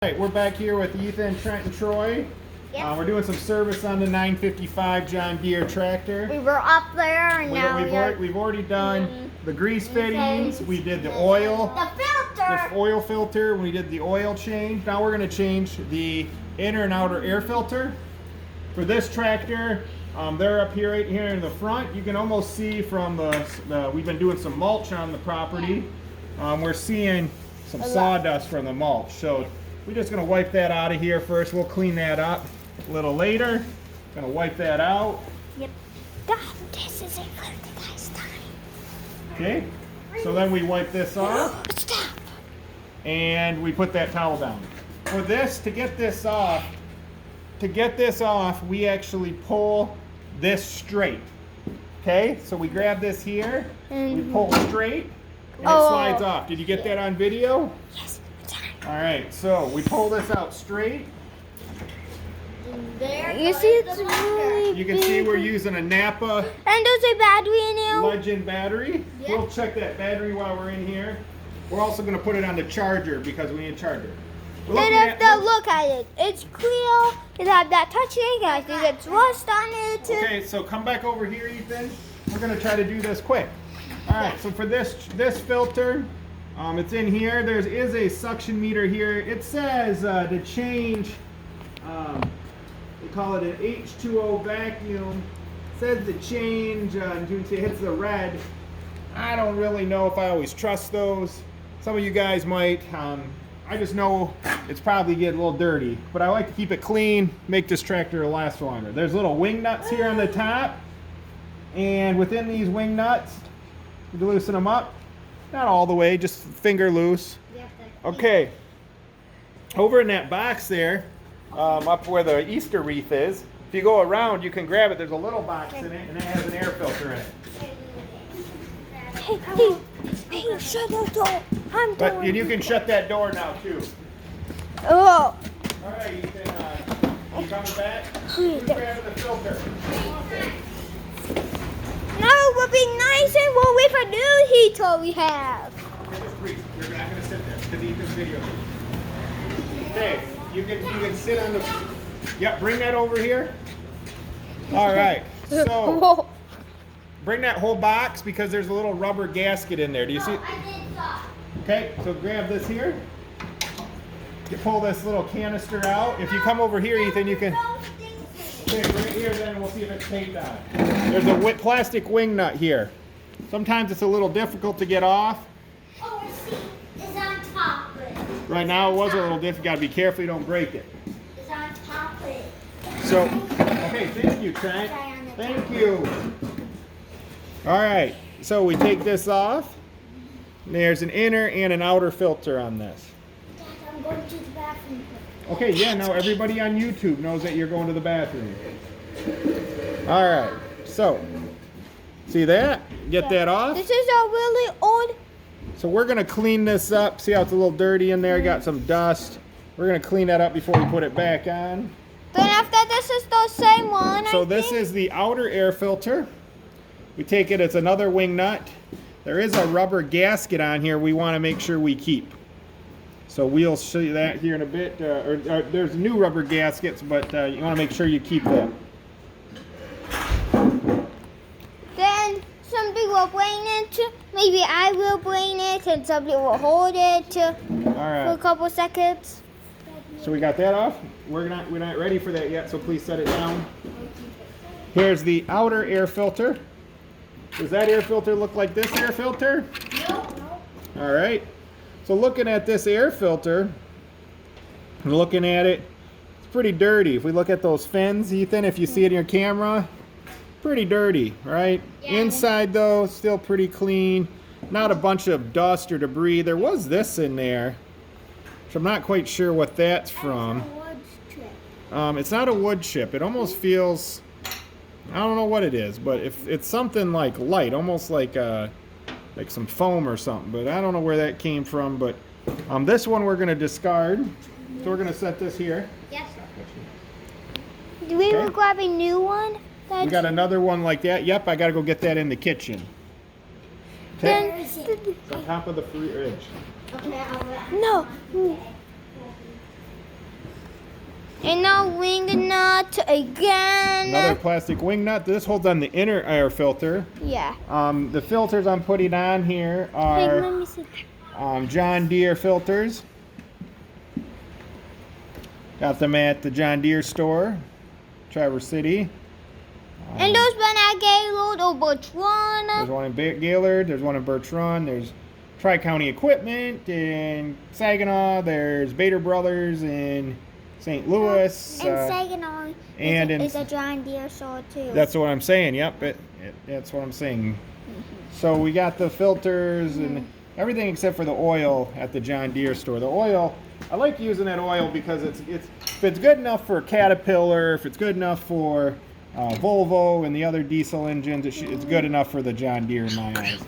Alright, we're back here with Ethan, Trent, and Troy. Yep. We're doing some service on the 955 John Deere tractor. We were up there and now we've already done the grease fittings. We did the oil. The oil filter. We did the oil change. Now we're going to change the inner and outer air filter. For this tractor, they're up here, right here in the front. You can almost see from we've been doing some mulch on the property. We're seeing some sawdust from the mulch. So we're just going to wipe that out of here first. We'll clean that up a little later. Going to wipe that out. Yep. God, this isn't for the last time. Okay. So then we wipe this off. Stop. And we put that towel down. For this, to get this off, we actually pull this straight. Okay? So we grab this here, we pull straight, and it slides off. Did you get that on video? Yes. Alright, so we pull this out straight. You see it's really You can see we're using a Napa and there's a battery in it. Legend battery. Yep. We'll check that battery while we're in here. We're also going to put it on the charger because we need a charger. And if they look at it, it's clear. It have that touching. I think it's rust on it. Okay, so come back over here, Ethan. We're going to try to do this quick. Alright, so for this filter, it's in here. There is a suction meter here. It says to change, they call it an H2O vacuum. It says to change, it hits the red. I don't really know if I always trust those. Some of you guys might. I just know it's probably getting a little dirty. But I like to keep it clean, make this tractor last longer. There's little wing nuts here on the top. And within these wing nuts, you loosen them up. Not all the way, just finger loose. Okay. Over in that box there, up where the Easter wreath is, if you go around, you can grab it. There's a little box in it, and it has an air filter in it. Hey, shut the door. But you can shut that door now, too. Oh. All right, Ethan, you coming back? Who's grabbing the filter? No, it would be nice and what with a new heater we have. Okay, just breathe. You're not going to sit there because Ethan's video. Okay, you can sit on the... Yep, bring that over here. All right, so bring that whole box because there's a little rubber gasket in there. Do you see? Okay, so grab this here. You pull this little canister out. If you come over here, Ethan, you can... Okay, bring it here, then we'll see if it's taped on. There's a plastic wing nut here. Sometimes it's a little difficult to get off. Oh, see, it's on top of it. Right now it was a little difficult. You gotta be careful you don't break it. It's on top of it. So, okay, thank you, Trent. Thank you. All right, so we take this off. There's an inner and an outer filter on this. Dad, I'm going to the bathroom. Okay, yeah, now everybody on YouTube knows that you're going to the bathroom. All right, so, see that? Get that off? This is a really old... So we're going to clean this up. See how it's a little dirty in there? Got some dust. We're going to clean that up before we put it back on. Then after this is the same one, So this is the outer air filter. We take it, it's another wing nut. There is a rubber gasket on here we want to make sure we keep. So we'll show you that here in a bit. There's new rubber gaskets, but you want to make sure you keep that. Then somebody will bring it, maybe I will bring it, and somebody will hold it All for a right. couple seconds. So we got that off. We're not ready for that yet, so please set it down. Here's the outer air filter. Does that air filter look like this air filter? No. All right. So looking at this air filter, looking at it, it's pretty dirty. If we look at those fins, Ethan, if you see it in your camera, pretty dirty, right? Yeah. Inside though, still pretty clean. Not a bunch of dust or debris. There was this in there, which I'm not quite sure what that's from. It's not a wood chip. It almost feels, I don't know what it is, but if it's something like light, almost like some foam or something, but I don't know where that came from. But this one we're going to discard, so we're going to set this here. Yes. Do we will grab a new one? We got another one like that. Yep, I got to go get that in the kitchen. Okay. Then, On top of the fridge. no. And now wing nut again. Another plastic wing nut. This holds on the inner air filter. Yeah. The filters I'm putting on here Hey, let are me see. John Deere filters. Got them at the John Deere store, Traverse City. And those one at Gaylord or Bertrand. There's one in Gaylord, there's one in Bertrand, there's Tri-County Equipment in Saginaw, there's Bader Brothers in St. Louis. And Saginaw and is a John Deere store too. That's what I'm saying, yep, that's what I'm saying. So we got the filters and everything except for the oil at the John Deere store. The oil, I like using that oil because it's if it's good enough for Caterpillar, if it's good enough for Volvo and the other diesel engines, it's good enough for the John Deere in my eyes.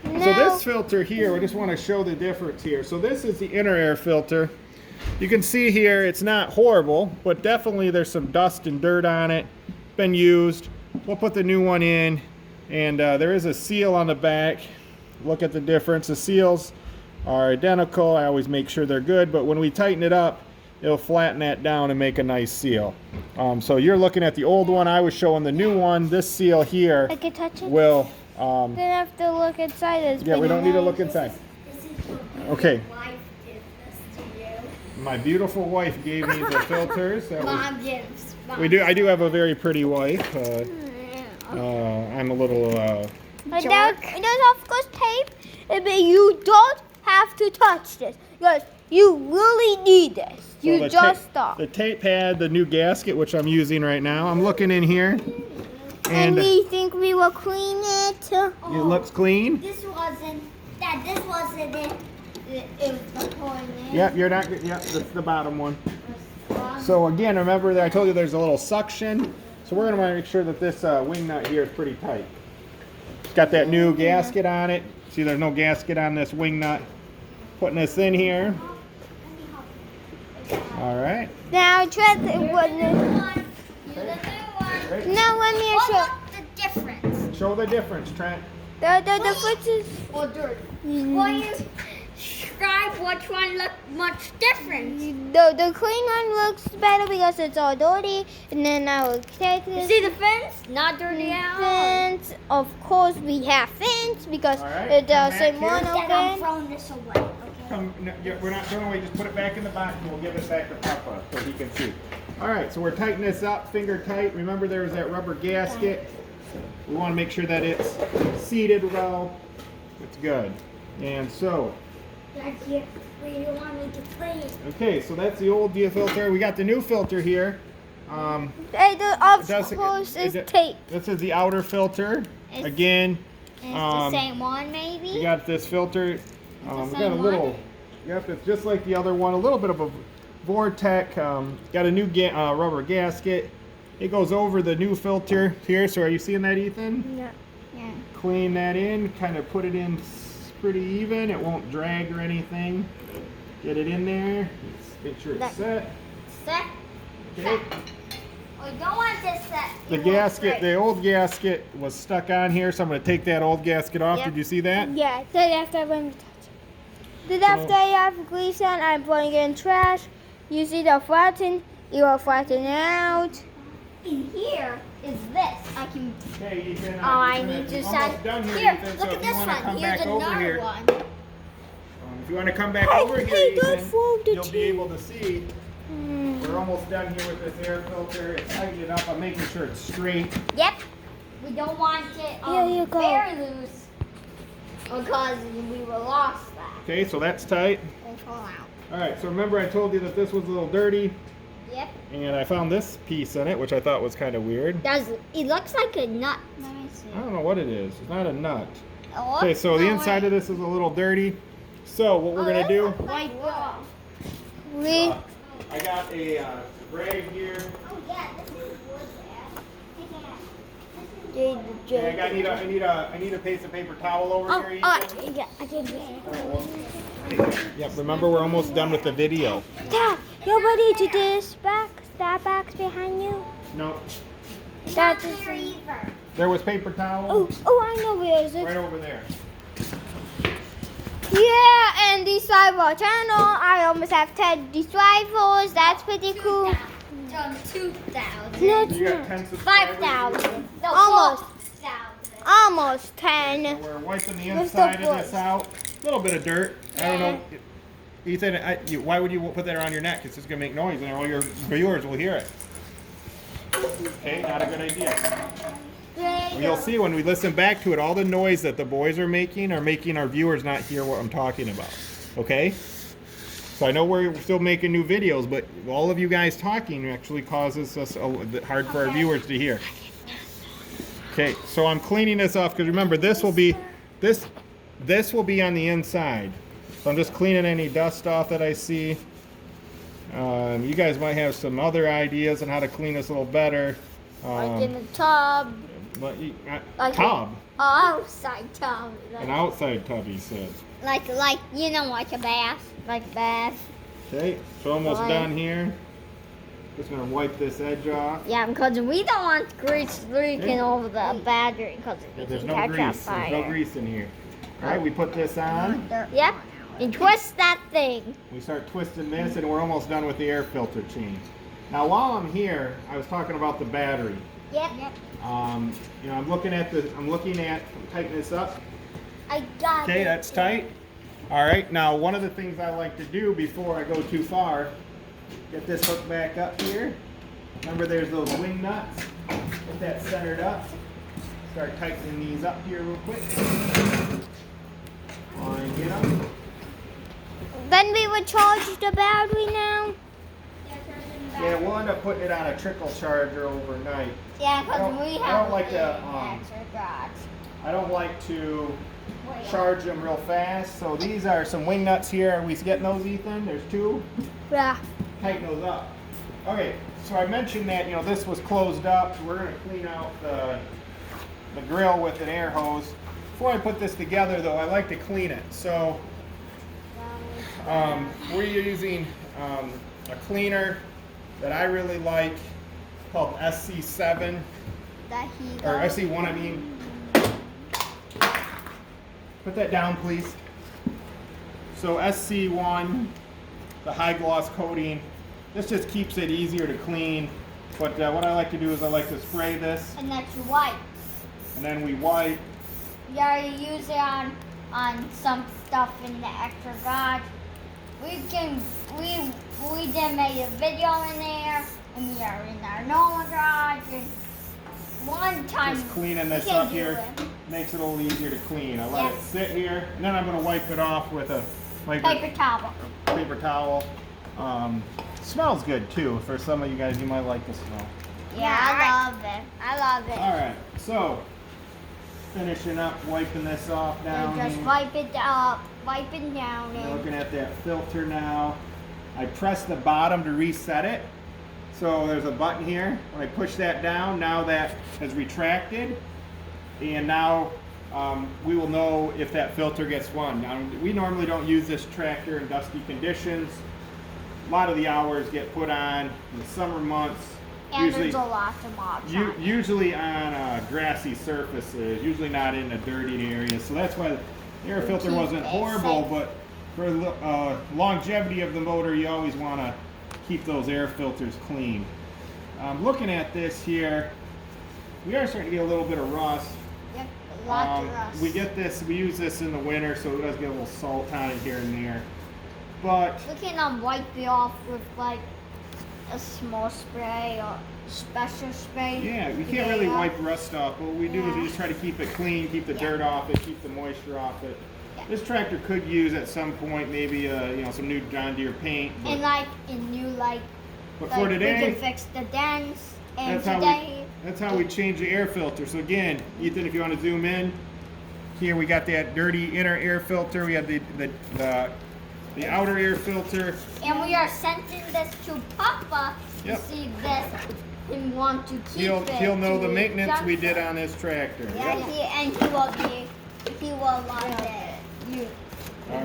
So this filter here, we just want to show the difference here. So this is the inner air filter. You can see here it's not horrible, but definitely there's some dust and dirt on it. Been used. We'll put the new one in, and there is a seal on the back. Look at the difference. The seals are identical. I always make sure they're good, but when we tighten it up, it'll flatten that down and make a nice seal. So you're looking at the old one. I was showing the new one. This seal here I can touch it. will. Then I have to look inside. Yeah, we don't need to look inside. Okay. My beautiful wife gave me the filters. Mom gives. I do have a very pretty wife. I'm a little. There's of course tape, but you don't have to touch this because you really need this. So You the just tape, stop. the tape had the new gasket, which I'm using right now. I'm looking in here, And and we think we will clean it. it looks clean. This wasn't it. It was the corner. Yep, you're not. Yep, that's the bottom one. So again, remember that I told you there's a little suction. So we're gonna want to make sure that this wing nut here is pretty tight. It's got that new gasket on it. See, there's no gasket on this wing nut. Putting this in here. All right. Now try the one. Great. Now let me show. the difference? Show the difference, Trent. The foot is. Or dirt. Why is describe which one look much different? The clean one looks better because it's all dirty, and then I will take You this. see the fence? Not dirty at all. Fence. Of course, we have fence because All right, it's the come back same here. one. Then I'm Okay. throwing this away. Okay. Come, no, yeah, we're not throwing away. Just put it back in the box, and we'll give it back to Papa so he can see. All right, so we're tightening this up, finger tight. Remember, there's that rubber gasket. We want to make sure that it's seated well. It's good. And so, That's it. Where you want me to play it? okay, so that's the old Deere filter. We got the new filter here. Of does- course, it's it- tape. This is the outer filter. It's- Again, It's Um, the same one, maybe? we got this filter. We got a same little. one? Yep, it's just like the other one. A little bit of a Vortec. Got a new rubber gasket. It goes over the new filter here. So are you seeing that, Ethan? Yeah. Yeah. Clean that in. Kind of put it in pretty even. It won't drag or anything. Get it in there. Make sure it's set. Set? Okay. Oh, you don't want this set. The gasket, the old gasket was stuck on here, so I'm going to take that old gasket off. Yep. Did you see that? Yeah. Then after when we touch it. Then after I have grease on, I'm putting it in trash. You see the flatten. It will flatten out. In here is this. I can. Okay, Ethan. Oh, I need to almost set. done here, Here, Ethan, look so at if you this want to one. come Here's back over another here, one. if you want to come back Hey, over here, hey, don't Ethan, fold the you'll be tea. able to see. We're almost done here with this air filter. It's tightened it up. I'm making sure it's straight. Yep. We don't want it Here you go. very loose because we will lost that. Okay, so that's tight. It'll fall out. All right, so remember I told you that this was a little dirty, Yep. and I found this piece in it, which I thought was kind of weird. It looks like a nut. Let me see. I don't know what it is. It's not a nut. Oh, Okay, so the inside of this is a little dirty. So what we're gonna do? White wall. We. I got a rag here. Oh yeah, this is wood Okay, I need a piece of paper towel over Oh, here. Ethan. yeah, I can do it. Yep, remember we're almost done with the video. Dad, nobody to this back. That box behind you. No, That's there either. there was paper towel I know where is it. right over there. Yeah, and subscribe our channel. I almost have 10 subscribers. That's pretty cool. 2,000. No, You got 10 subscribers. 5,000. No, Almost. 4,000. Almost So 10. we're wiping the Where's inside the of this out. A little bit of dirt. I don't know. Ethan, why would you put that around your neck? It's just going to make noise and all your viewers will hear it. Okay, not a good idea. You'll see when we listen back to it, all the noise that the boys are making our viewers not hear what I'm talking about. Okay? So I know we're still making new videos, but all of you guys talking actually causes us hard for our viewers to hear. Okay, so I'm cleaning this off because remember this will be on the inside. So I'm just cleaning any dust off that I see. You guys might have some other ideas on how to clean this a little better. Like in the tub. But Like tub. Outside tub. An outside tub, he said. Like you know, like a bath. Like bath. Okay, so almost Right. done here. Just gonna wipe this edge off. Yeah, because we don't want grease leaking over the battery because it There's can no catch on grease. There's no fire. grease in here. All right, we put this on. Yep. And twist that thing. We start twisting this, and we're almost done with the air filter change. Now, while I'm here, I was talking about the battery. Yep. You know, I'm tightening this up. I got Okay, it. that's tight. All right, now one of the things I like to do before I go too far, get this hook back up here. Remember there's those wing nuts. Get that centered up. Start tightening these up here real quick. And get them. Then we would charge the battery now. Yeah, we'll end up putting it on a trickle charger overnight. Yeah, I don't- because we I have don't like to, extra garage. I don't like to charge them real fast. So these are some wing nuts here. Are we getting those, Ethan? There's two. Yeah. Tighten those up. Okay, so I mentioned that, you know, this was closed up. We're going to clean out the grill with an air hose. Before I put this together, though, I like to clean it. So we're using a cleaner that I really like called SC7, That he or goes. SC1, I mean. Put that down, please. So SC1, the high gloss coating, this just keeps it easier to clean. But what I like to do is I like to spray this, And that's white. and then we wipe. You already use it on some stuff in the extra garage. We did make a video in there, and we are in our normal garage. And one time Just cleaning this we can up do here it. makes it a little easier to clean. I let it Yes. sit here, and then I'm going to wipe it off with a Paper towel. paper towel. Smells good too. For some of you guys, you might like the smell. Yeah, I love it. I love it. All right, so finishing up wiping this off down. And just here. wipe it up, wipe it down. We're And looking at that filter now. I press the bottom to reset it. So there's a button here. When I push that down, now that has retracted. And now we will know if that filter gets run. Now, we normally don't use this tractor in dusty conditions. A lot of the hours get put on in the summer months. there's a lot of mods on it. Usually on grassy surfaces, usually not in a dirty area. So that's why the air filter keep wasn't it horrible, safe. but for longevity of the motor, you always want to keep those air filters clean. Looking at this here, we are starting to get a little bit of rust. Yep, lots of rust. We use this in the winter, so it does get a little salt on it here and there. But We can wipe it off with like a small spray or special spray. yeah, we to can't get really it off. wipe rust off. What we do is we Yeah. just try to keep it clean, keep the Yeah. dirt off it, keep the moisture off it. Yeah. This tractor could use at some point maybe some new John Deere paint. But, And like in new but like for we today, can fix the dents. And that's how we change the air filter. So again, Ethan, if you want to zoom in, here we got that dirty inner air filter. We have the outer air filter. And we are sending this to Papa Yep. to see this and want to keep it. He'll know the to maintenance we did junk on this tractor. Yeah, Yep. he will love it. You.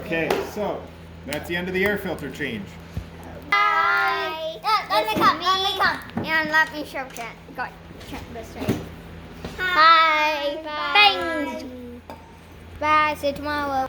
Okay, so that's the end of the air filter change. Bye. Let me come. And let me show Ken. Go. This way. Bye. Bye. Thanks. Bye. See you tomorrow.